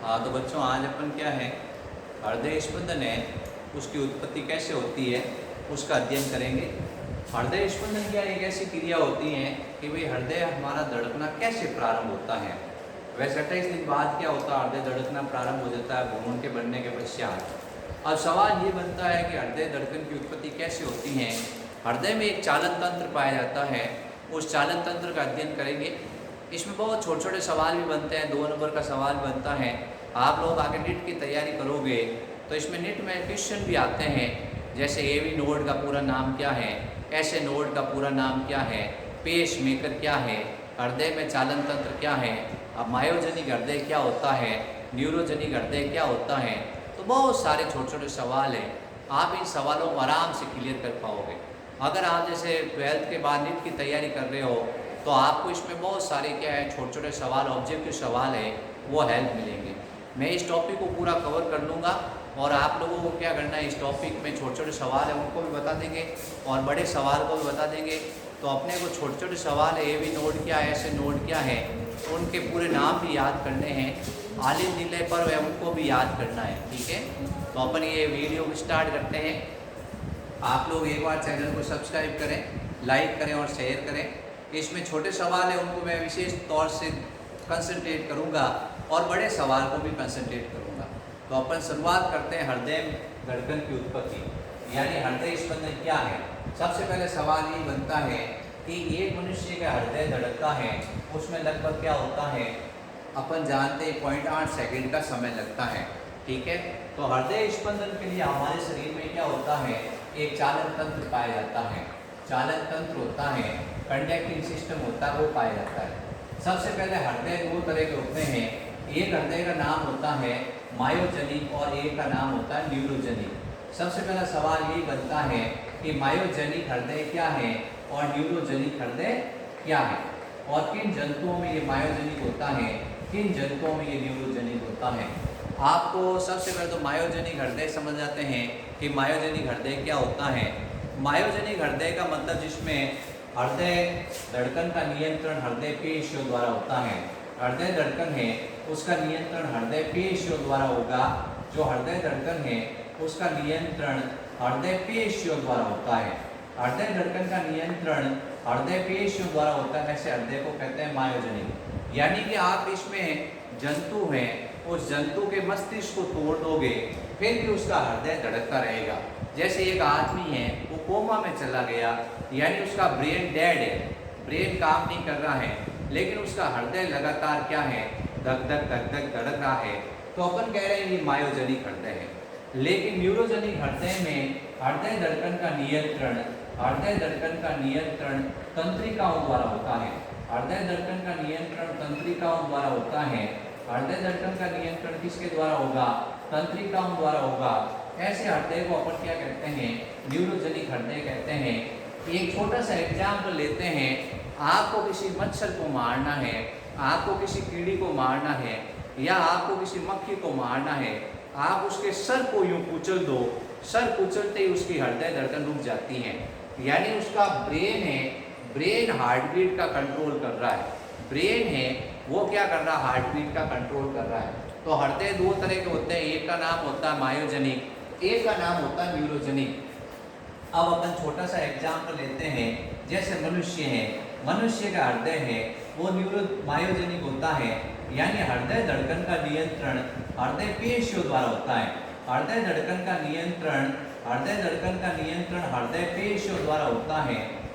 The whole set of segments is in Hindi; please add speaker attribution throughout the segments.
Speaker 1: हाँ तो बच्चों, आज अपन क्या है, हृदय स्पंदन है, उसकी उत्पत्ति कैसे होती है उसका अध्ययन करेंगे। हृदय स्पंदन क्या एक ऐसी क्रिया होती है कि भाई हृदय हमारा धड़कना कैसे प्रारंभ होता है। वैसे 28 दिन बाद क्या होता है, हृदय धड़कना प्रारंभ हो जाता है भ्रूण के बनने के पश्चात। अब सवाल ये बनता है कि हृदय धड़कन की उत्पत्ति कैसे होती है। हृदय में एक चालन तंत्र पाया जाता है, उस चालन तंत्र का अध्ययन करेंगे। इसमें बहुत छोटे छोटे सवाल भी बनते हैं, 2 नंबर का सवाल बनता है। आप लोग आगे नीट की तैयारी करोगे तो इसमें नीट में क्वेश्चन भी आते हैं, जैसे एवी नोड का पूरा नाम क्या है, ऐसे नोड का पूरा नाम क्या है, पेस मेकर क्या है, हृदय में चालन तंत्र क्या है, अब मायोजनिक हृदय क्या होता है, न्यूरोजनिक हृदय क्या होता है। तो बहुत सारे छोटे छोटे सवाल हैं, आप इन सवालों को आराम से क्लियर कर पाओगे। अगर आप जैसे 12th के बाद नीट की तैयारी कर रहे हो तो आपको इसमें बहुत सारे क्या है, छोटे छोटे सवाल, ऑब्जेक्टिव सवाल है, वो हेल्प मिलेंगे। मैं इस टॉपिक को पूरा कवर कर लूँगा और आप लोगों को क्या करना है, इस टॉपिक में छोटे छोटे सवाल है उनको भी बता देंगे और बड़े सवाल को भी बता देंगे। तो अपने को छोटे छोटे सवाल है, ए बी नोड क्या है, ऐसे नोड क्या है, उनके पूरे नाम भी याद करने हैं, आलिम नीले पर है उनको भी याद करना है। ठीक है, तो अपन ये वीडियो को स्टार्ट करते हैं। आप लोग एक बार चैनल को सब्सक्राइब करें, लाइक करें और शेयर करें। इसमें छोटे सवाल है उनको मैं विशेष तौर से कंसंट्रेट करूंगा और बड़े सवाल को भी कंसंट्रेट करूंगा। तो अपन शुरुआत करते हैं हृदय धड़कन की उत्पत्ति, यानी हृदय स्पंदन क्या है। सबसे पहले सवाल ये बनता है कि एक मनुष्य का हृदय धड़कता है, उसमें लगभग क्या होता है, अपन जानते हैं 0.8 सेकेंड का समय लगता है। ठीक है, तो हृदय स्पंदन के लिए हमारे शरीर में क्या होता है, एक चालन तंत्र पाया जाता है। चालन तंत्र होता है, कंडक्टिंग सिस्टम होता है, वो पाया जाता है। सबसे पहले हृदय 2 तरह के होते हैं, एक हृदय का नाम होता है मायोजनिक और एक का नाम होता है न्यूरोजनिक। सबसे पहला सवाल ये बनता है कि मायोजनिक हृदय क्या है और न्यूरोजनिक हृदय क्या है, और किन जंतुओं में ये मायोजनिक होता है, किन जंतुओं में ये न्यूरोजनिक होता है। आपको सबसे पहले तो मायोजनिक हृदय समझ जाते हैं कि मायोजनिक हृदय क्या होता है। मायोजनिक हृदय का मतलब जिसमें हृदय धड़कन का नियंत्रण हृदय पेशियों द्वारा होता है। हृदय धड़कन है उसका नियंत्रण हृदय पेशियों द्वारा होगा। जो हृदय धड़कन है उसका नियंत्रण हृदय पेशियों द्वारा होता है। हृदय धड़कन का नियंत्रण हृदय पेशियों द्वारा होता है, ऐसे हृदय को कहते हैं मायोजनिक। यानी कि आप इसमें जंतु हैं, उस जंतु के मस्तिष्क को तोड़ दोगे फिर भी उसका हृदय धड़कता रहेगा। जैसे एक आदमी है वो कोमा में चला गया, यानी उसका ब्रेन डेड है, ब्रेन काम नहीं कर रहा है, लेकिन उसका हृदय लगातार क्या है, धक धक धक धक धड़क रहा है, तो अपन कह रहे हैं ये मायोजनिक हृदय है। लेकिन न्यूरोजनिक हृदय में हृदय धड़कन का नियंत्रण तंत्रिकाओं द्वारा होता है। हृदय धड़कन का नियंत्रण तंत्रिकाओं द्वारा होता है। हृदय धड़कन का नियंत्रण किसके द्वारा होगा, तंत्रिकाओं द्वारा होगा। ऐसे हृदय को अपन क्या कहते हैं, न्यूरोजनिक हृदय कहते हैं। एक छोटा सा एग्जाम्पल लेते हैं, आपको किसी मच्छर को मारना है, आपको किसी कीड़ी को मारना है, या आपको किसी मक्खी को मारना है, आप उसके सर को यूं कुचल दो, सर कुचलते ही उसकी हृदय धड़कन रुक जाती है। यानी उसका ब्रेन है, ब्रेन हार्टबीट का कंट्रोल कर रहा है, ब्रेन है वो क्या कर रहा है, हार्टबीट का कंट्रोल कर रहा है। तो हृदय 2 तरह के होते हैं, एक का नाम होता है मायोजनिक, एक का नाम होता है न्यूरोजनिक। अब अपन छोटा सा एग्जाम्पल लेते हैं, जैसे मनुष्य है, मनुष्य का हृदय है वो मायोजनिक होता है, यानी हृदय धड़कन का नियंत्रण हृदय पेशियों द्वारा होता है। हृदय धड़कन का नियंत्रण हृदय पेशियों द्वारा होता है।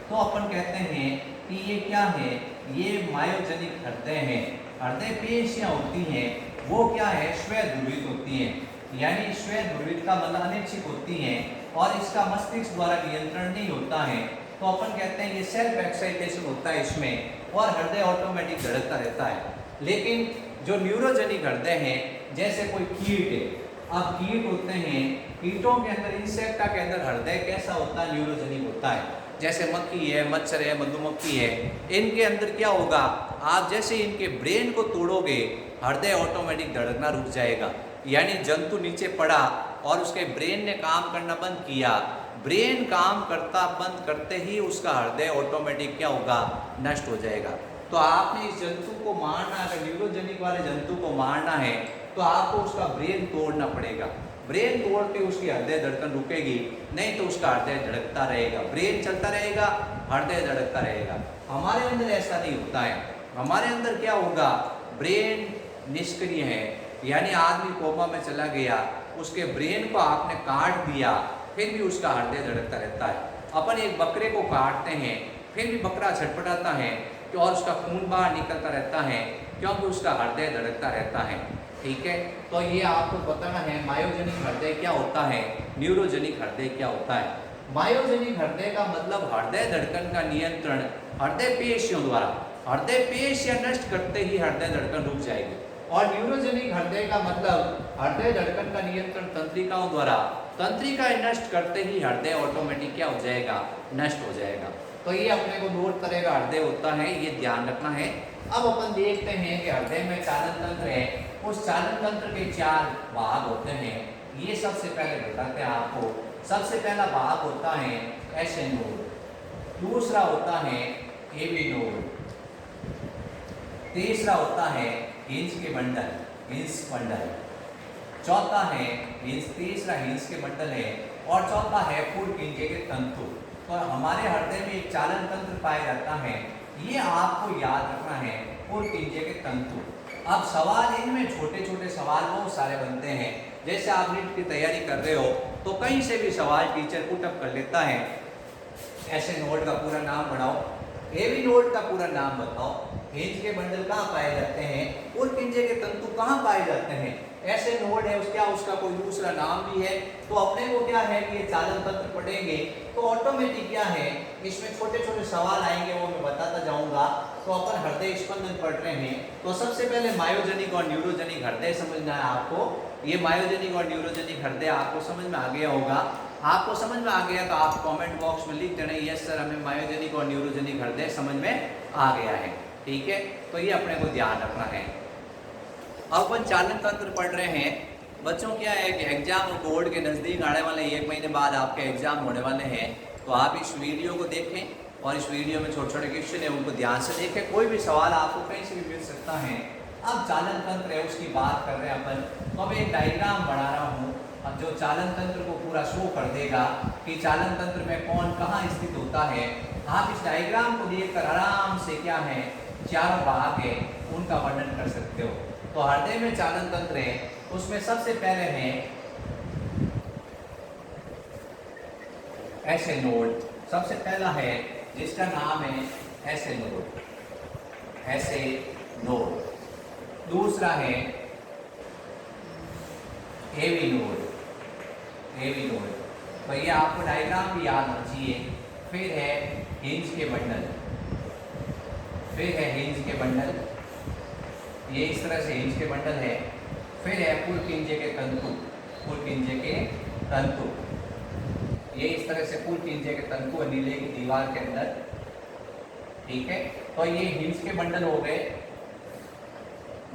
Speaker 1: तो अपन कहते हैं कि ये क्या है, ये मायोजनिक हृदय है। हृदय पेशियां होती हैं वो क्या है, स्व ध्रुवित होती हैं, यानी स्व ध्रुवित का मतलब अनिच्छिक होती हैं और इसका मस्तिष्क द्वारा नियंत्रण नहीं होता है। तो अपन कहते हैं ये सेल्फ एक्साइटेशन होता है इसमें, और हृदय ऑटोमेटिक धड़कता रहता है। लेकिन जो न्यूरोजनिक हृदय है, जैसे कोई कीट है, अब कीट होते हैं, कीटों के अंदर, इंसेक्टा के अंदर हृदय कैसा होता है, न्यूरोजनिक होता है। जैसे मक्खी है, मच्छर है, मधुमक्खी है, इनके अंदर क्या होगा, आप जैसे इनके ब्रेन को तोड़ोगे हृदय ऑटोमेटिक धड़कना रुक जाएगा। यानी जंतु नीचे पड़ा और उसके ब्रेन ने काम करना बंद किया, ब्रेन काम करता बंद करते ही उसका हृदय ऑटोमेटिक क्या होगा, नष्ट हो जाएगा। तो आपने इस जंतु को मारना, अगर न्यूरोजेनिक वाले जंतु को मारना है तो आपको उसका ब्रेन तोड़ना पड़ेगा। ब्रेन तोड़ के उसकी हृदय धड़कन रुकेगी, नहीं तो उसका हृदय धड़कता रहेगा, ब्रेन चलता रहेगा, हृदय धड़कता रहेगा। हमारे अंदर ऐसा नहीं होता है। हमारे अंदर क्या होगा, ब्रेन निष्क्रिय है, यानी आदमी कोमा में चला गया, उसके ब्रेन को आपने काट दिया, फिर भी उसका हृदय धड़कता रहता है। अपन एक बकरे को काटते हैं, फिर भी बकरा छटपटाता है और उसका खून बाहर निकलता रहता है, क्योंकि उसका हृदय धड़कता रहता है। ठीक है, तो ये आपको बताना है मायोजेनिक हृदय क्या होता है, न्यूरोजेनिक हृदय क्या होता है। मायोजेनिक हृदय का मतलब हृदय धड़कन का नियंत्रण हृदय पेशियों द्वारा, हृदय पेशियां नष्ट करते ही हृदय धड़कन रुक जाएगी। और न्यूरोजेनिक हृदय का मतलब हृदय धड़कन का नियंत्रण तंत्रिकाओं द्वारा, तंत्रिकाएं नष्ट करते ही हृदय ऑटोमेटिक क्या हो जाएगा, नष्ट हो जाएगा। तो ये अपने को 2 तरह का हृदय होता है, ये ध्यान रखना है। अब अपन देखते हैं कि हृदय में चालन तंत्र है, उस चालन तंत्र के 4 भाग होते हैं। ये सबसे पहले बताते हैं आपको। सबसे पहला भाग होता है एसए नोड, दूसरा होता है एबी नोड, तीसरा होता है हिंज के बंडल, हिंज बंडल, चौथा है हिंज, तीसरा हिंज के बंडल है, और चौथा है पुरकिंजे के तंतु। तो हमारे हृदय में एक चालन तंत्र पाया जाता है, ये आपको याद रखना है, पुरकिंजे के तंतु। अब सवाल इनमें छोटे छोटे सवाल बहुत सारे बनते हैं। जैसे आप नीट की तैयारी कर रहे हो तो कहीं से भी सवाल टीचर पुटअप कर लेता है। ऐसे नोड का पूरा नाम बढ़ाओ, एवी नोड का पूरा नाम बताओ, हिंज के बंडल कहाँ पाए जाते हैं, पुरकिंजे के तंतु कहाँ पाए जाते हैं, ऐसे नोड है उसका उसका कोई दूसरा नाम भी है। तो अपने को क्या है कि ये चालन तंत्र पढ़ेंगे तो ऑटोमेटिक क्या है, इसमें छोटे छोटे सवाल आएंगे, वो मैं बताता जाऊंगा। तो अपन हृदय स्पंदन पढ़ रहे हैं, तो सबसे पहले मायोजेनिक और न्यूरोजेनिक हृदय समझना है आपको। ये मायोजेनिक और न्यूरोजेनिक हृदय आपको समझ में आ गया होगा। आपको समझ में आ गया तो आप कमेंट बॉक्स में लिख देना यस सर हमें मायोजेनिक और न्यूरोजेनिक हृदय समझ में आ गया है। ठीक है, तो ये अपने को ध्यान रखना है। अब अपन चालन तंत्र पढ़ रहे हैं। बच्चों क्या है कि एग्जाम बोर्ड के नज़दीक आने वाले, 1 महीने बाद आपके एग्जाम होने वाले हैं, तो आप इस वीडियो को देखें और इस वीडियो में छोटे छोटे क्वेश्चन है उनको ध्यान से देखें। कोई भी सवाल आपको कहीं से भी मिल सकता है। अब चालन तंत्र है उसकी बात कर रहे हैं अपन। तो अब एक डायग्राम बना रहा हूँ अब जो चालन तंत्र को पूरा शो कर देगा कि चालन तंत्र में कौन कहाँ स्थित होता है। आप इस डायग्राम को देखकर आराम से क्या है, 4 भाग है उनका वर्णन कर सकते हो। तो हृदय में चालन तंत्र है, उसमें सबसे पहले है एसए नोड, सबसे पहला है जिसका नाम है एसए नोड, एसए नोड। दूसरा है एवी नोड, एवी नोड। तो ये आपको डायग्राम भी याद होना चाहिए। फिर है हिंज के बंडल, फिर है हिंज के बंडल, ये इस तरह से हिंज के बंडल है। फिर है पुरकिंजे के तंतु, पुरकिंजे के तंतु, ये इस तरह से पुरकिंजे के तंतु नीले की दीवार के अंदर। ठीक है, तो ये हिंज के बंडल हो गए,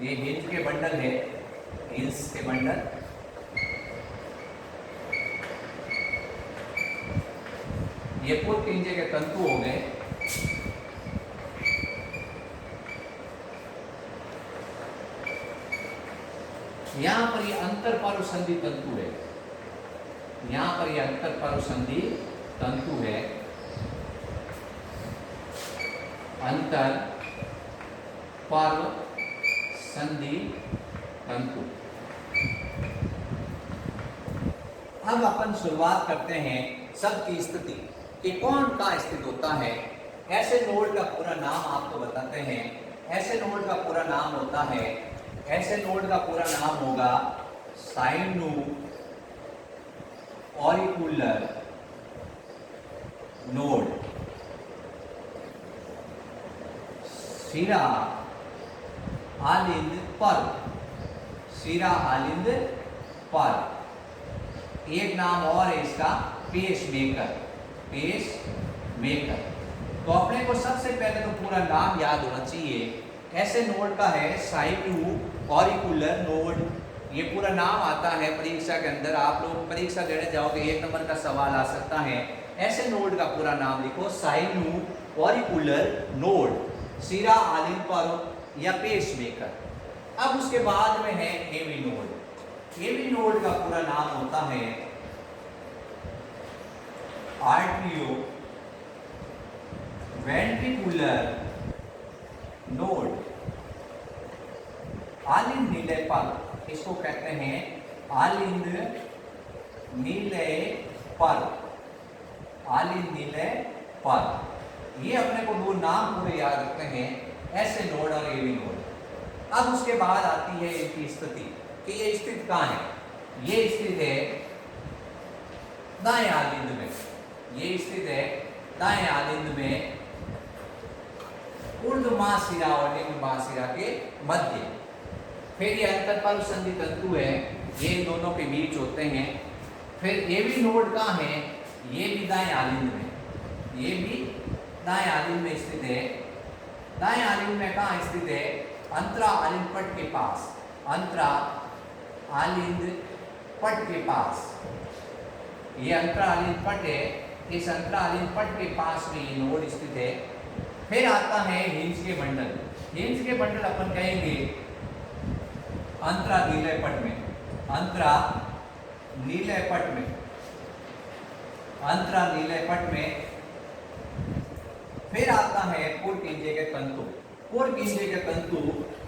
Speaker 1: ये हिंज के बंडल है, हिंज के बंडल। ये पुरकिंजे के तंतु हो गए। यहाँ पर ये अंतर पारुसंधि तंतु है, यहाँ पर ये अंतर पारुसंधि तंतु है, अंतर पारुसंधि तंतु। अब अपन शुरुआत करते हैं सबकी स्थिति कि कौन कहाँ स्थित होता है। ऐसे नोड का पूरा नाम आपको बताते हैं। ऐसे नोड का पूरा नाम होता है, ऐसे नोड का पूरा नाम होगा साइनो ऑरिकुलर नोड, शिरा आलिंद पर, शिरा आलिंद पर। एक नाम और है इसका पेस मेकर, पेस मेकर। तो अपने को सबसे पहले तो पूरा नाम याद होना चाहिए। ऐसे नोड का है साइनो ऑरिकुलर नोड, ये पूरा नाम आता है परीक्षा के अंदर। आप लोग परीक्षा देने जाओगे 1 नंबर का सवाल आ सकता है। ऐसे नोड का पूरा नाम लिखो साइनो ऑरिकुलर नोड, शिरा आलिंद पर या पेस मेकर। अब उसके बाद में है एवी नोड। एवी नोड का पूरा नाम होता है आर्टरियो वेंट्रिकुलर नोड। आलिंद नीले पर, इसको कहते हैं आलिंद नीले पर, आलिंद नीले पर। ये अपने को दो नाम पूरे याद रखते हैं, ऐसे नोड और एवी नोड। अब उसके बाद आती है इनकी स्थिति कि ये स्थित कहाँ है। ये स्थित है दाएं आलिंद में, ये स्थित है दाएं आलिंद में ऊर्ध्व महाशिरा और निम्न महाशिरा के मध्य। फिर ये अंतरपल्व संधि तंतु है, ये इन दोनों के बीच होते हैं। फिर एवी नोड कहाँ है, ये भी दाएं आलिंद में, ये भी दाएं आलिंद में स्थित है। दाएं आलिंद में कहाँ स्थित है, अंतरा आलिंद पट के पास, अंतरा आलिंद पट के पास। ये अंतरा आलिंद पट है, इस अंतरा आलिंद पट के पास में ये नोड स्थित है। फिर आता है हिंज के बंडल। हिंज के बंडल अपन कहेंगे अंतरा नीलय पट में, अंतरा नीलय पट में, अंतरा नीलय पट में। फिर आता है पुरकिंजे के तंतु। पुरकिंजे के तंतु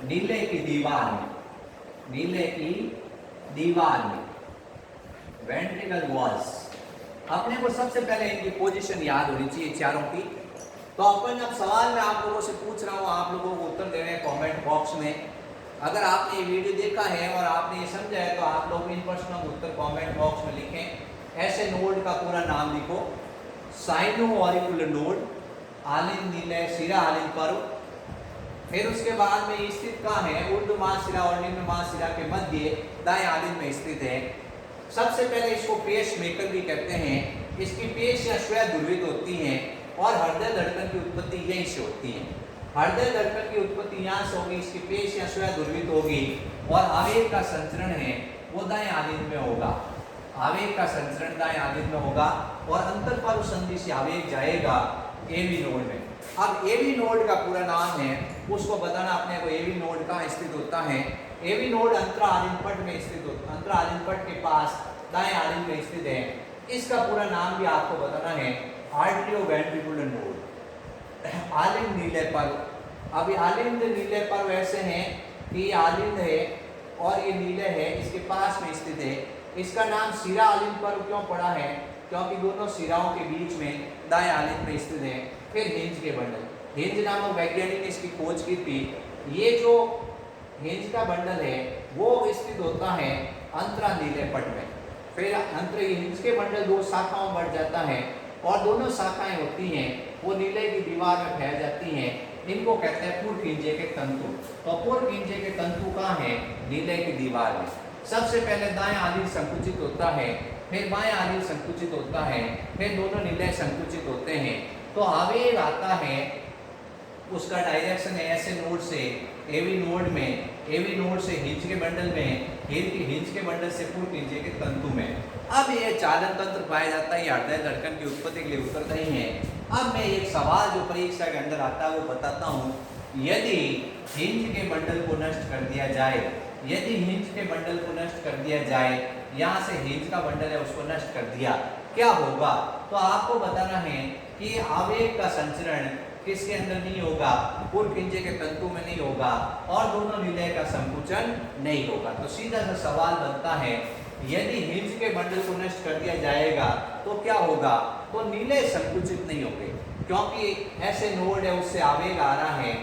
Speaker 1: नीले की दीवार में, नीले की दीवार में, वेंट्रिकल वॉल्स। अपने को सबसे पहले इनकी पोजीशन याद होनी चाहिए चारों की। तो अपन अब सवाल में आप लोगों से पूछ रहा हूँ, आप लोगों को उत्तर दे रहे हैं कमेंट बॉक्स में। अगर आपने ये वीडियो देखा है और आपने ये समझा है तो आप लोग इन प्रश्नों का उत्तर कमेंट बॉक्स में लिखें। ऐसे नोड का पूरा नाम लिखो, साइनो ऑरिकुलर नोड, आलिंद नीलय शिरा आलिंद पर्व। फिर उसके बाद में स्थित कहाँ है, ऊर्ध्व महाशिरा और निम्न महाशिरा के मध्य दाएं आलिंद में स्थित है। सबसे पहले इसको पेश मेकर भी कहते हैं। इसकी पेश या श्वेय ध्रुवित होती है और हृदय धड़कन की उत्पत्ति यहीं से होती है। हृदय धड़कन की उत्पत्ति यहाँ से होगी, इसकी पेश या श्वेय ध्रुवित होगी और आवेग का संचरण है वो दाएं आलिंद में होगा। आवेग का संचरण दाएं आलिंद में होगा और अंतरपर्व संधि से आवेग जाएगा एवी नोड में। अब एवी नोड का पूरा नाम है, उसको बताना अपने को। एवी नोड कहाँ स्थित होता है, एवी नोड अंतरा आलिंद पट में स्थित होता है, अंतरा आलिंद पट के पास दाएं आलिंद में स्थित है। इसका पूरा नाम भी आपको बताना है, आर्टरियो वेंट्रिकुलर नोड, आलिंद नीले पर्व। अभी आलिंद नीले पर्व ऐसे हैं कि आलिंद है और ये नीले है, इसके पास में स्थित है। इसका नाम शिरा आलिंद पर्व क्यों पड़ा है, क्योंकि दोनों शिराओं के बीच में दाएं आलिंद में स्थित है। फिर हिंज के बंडल, हिंज नामक वैज्ञानिक ने इसकी खोज की थी। ये जो हिंज का बंडल है वो स्थित होता है अंतरा नीले पट में। फिर अंतर हिंज के बंडल दो शाखाओं बढ़ जाता है और दोनों शाखाएं होती हैं वो नीले की दीवार में फैल जाती हैं। इनको कहते हैं पुरकिंजे के तंतु। तो पुरकिंजे के तंतु कहाँ है, नीले की दीवार में। सबसे पहले दाएं आलिंद संकुचित होता है, फिर बाएं आलिंद संकुचित होता है, फिर दोनों नीले संकुचित होते हैं। तो आवेग आता है, उसका डायरेक्शन है ऐसे नोड से एवी नोड में, एवी नोड से हिंज के बंडल में, हिंज के बंडल से पुरकिंजे के तंतु में। अब ये चालन तंत्र पाया जाता है, हृदय धड़कन की उत्पत्ति के लिए उत्तरदायी है। अब मैं एक सवाल जो परीक्षा के अंदर आता है वो बताता हूँ। यदि हिंज के बंडल को नष्ट कर दिया जाए, यदि हिंज के बंडल को नष्ट कर दिया जाए, यहाँ से हिंज का बंडल है उसको नष्ट कर दिया, क्या होगा? तो आपको बताना है कि आवेग का संचरण किसके अंदर नहीं होगा, पुरकिंजे के तंतु में नहीं होगा और दोनों नीले का संकुचन नहीं होगा। तो सीधा सा सवाल बनता है, यदि हिंज के बंडल को नष्ट कर दिया जाएगा तो क्या होगा? तो नीले संकुचित नहीं होंगे, क्योंकि ऐसे नोड है उससे आवेग आ रहा है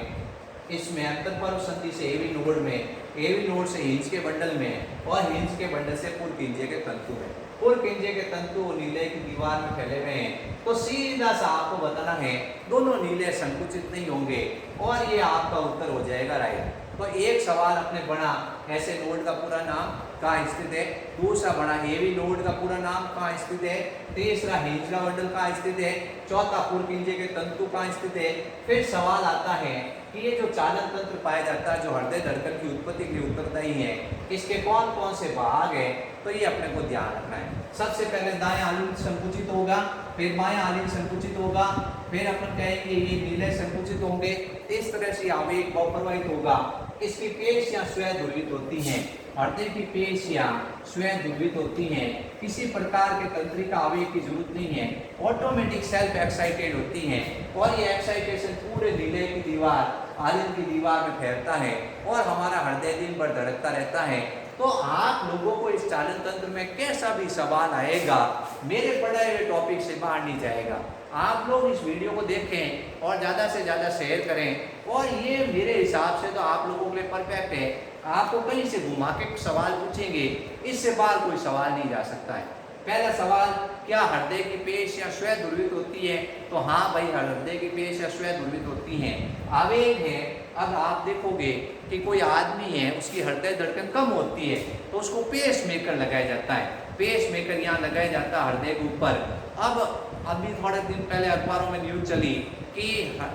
Speaker 1: इसमें अंतरपर्व संधि से एवी नोड में, एवी नोड से हिंज के बंडल में और हिंज के बंडल से पुरकिंजे के तंतु में। पुरकिंजे के तंतु नीले की दीवार में फैले हुए हैं, तो सीधा सा आपको बताना है दोनों नीले संकुचित नहीं होंगे और ये आपका उत्तर हो जाएगा राइट। तो एक सवाल अपने बना ऐसे नोड का पूरा नाम कहाँ स्थित है, दूसरा बना एवी नोड का पूरा नाम कहाँ स्थित है, तीसरा हिंज का बंडल कहाँ स्थित है, चौथा पुरकिंजे के तंतु कहाँ स्थित है। फिर सवाल आता है कि ये जो चालन तंत्र पाया जाता है जो हृदय धड़कन की उत्पत्ति के लिए उत्तरदायी है, इसके कौन कौन से भाग है, तो ये अपने को ध्यान रखना है। सबसे पहले दाएं आलिंद संकुचित होगा, फिर बाएं आलिंद संकुचित होगा, फिर अपन कहेंगे ये नीले संकुचित होंगे। इस तरह से आवेग प्रवाहित होगा इसकी पेशियां स्वयं ध्रुवित होती हैं। हृदय की पेशियां स्वयं ध्रुवित होती हैं, किसी प्रकार के तंत्रिका आवेग की जरूरत नहीं है, ऑटोमेटिक सेल्फ एक्साइटेड होती हैं और ये एक्साइटेशन पूरे रीले की दीवार, आर्यन की दीवार में फैलता है और हमारा हृदय दिन भर धड़कता रहता है। तो आप लोगों को इस चालन तंत्र में कैसा भी सवाल आएगा, मेरे पढ़ाए हुए टॉपिक से बाहर नहीं जाएगा। आप लोग इस वीडियो को देखें और ज़्यादा से ज़्यादा शेयर करें और ये मेरे हिसाब से तो आप लोगों के लिए परफेक्ट है। आपको कहीं से घुमा के सवाल पूछेंगे, इससे बाहर कोई सवाल नहीं जा सकता है। पहला सवाल, क्या हृदय की पेशियां स्वयं ध्रुवित होती है? तो हाँ भाई, हृदय की पेशियां स्वयं ध्रुवित होती हैं। आवेग है, अब आप देखोगे कि कोई आदमी है, उसकी हृदय धड़कन कम होती है तो उसको पेस मेकर लगाया जाता है। पेस मेकर यहाँ लगाया जाता है हृदय के ऊपर। अब अभी थोड़े दिन पहले अखबारों में न्यूज चली कि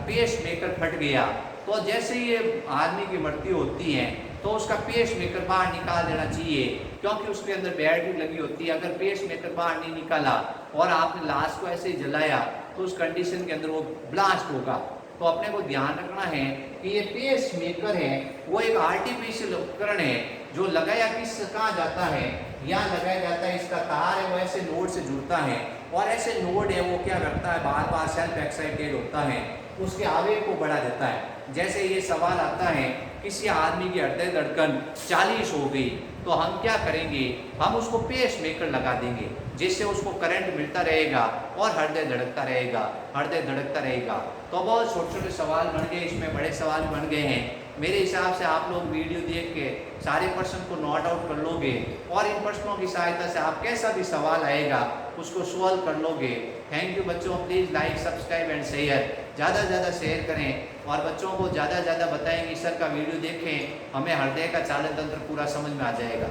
Speaker 1: पेस मेकर फट गया, तो जैसे ये आदमी की मृत्यु होती है तो उसका पेस मेकर बाहर निकाल देना चाहिए, क्योंकि उसके अंदर बैटरी लगी होती है। अगर पेस मेकर बाहर नहीं निकाला और आपने लाश को ऐसे ही जलाया तो उस कंडीशन के अंदर वो ब्लास्ट होगा। तो अपने को ध्यान रखना है कि ये पेस मेकर है वो एक आर्टिफिशियल उपकरण है जो लगाया किस कहाँ जाता है, यहाँ लगाया जाता है, इसका तार है वो ऐसे नोड से जुड़ता है और ऐसे नोड है वो क्या करता है, बार बार सेल्फ एक्साइटेड होता है, उसके आवेग को बढ़ा देता है। जैसे ये सवाल आता है, किसी आदमी की हृदय धड़कन 40 हो गई तो हम क्या करेंगे, हम उसको पेस मेकर लगा देंगे जिससे उसको करंट मिलता रहेगा और हृदय धड़कता रहेगा, हृदय धड़कता रहेगा। तो बहुत छोटे छोटे सवाल बन गए, इसमें बड़े सवाल बन गए हैं। मेरे हिसाब से आप लोग वीडियो देख के सारे प्रश्न को नोट आउट कर लोगे और इन प्रश्नों की सहायता से आप कैसा भी सवाल आएगा उसको सॉल्व कर लोगे। थैंक यू बच्चों, please like, subscribe and share, ज़्यादा से ज़्यादा शेयर करें और बच्चों को ज़्यादा से ज़्यादा बताएं कि सर का वीडियो देखें, हमें हृदय का चालन तंत्र पूरा समझ में आ जाएगा।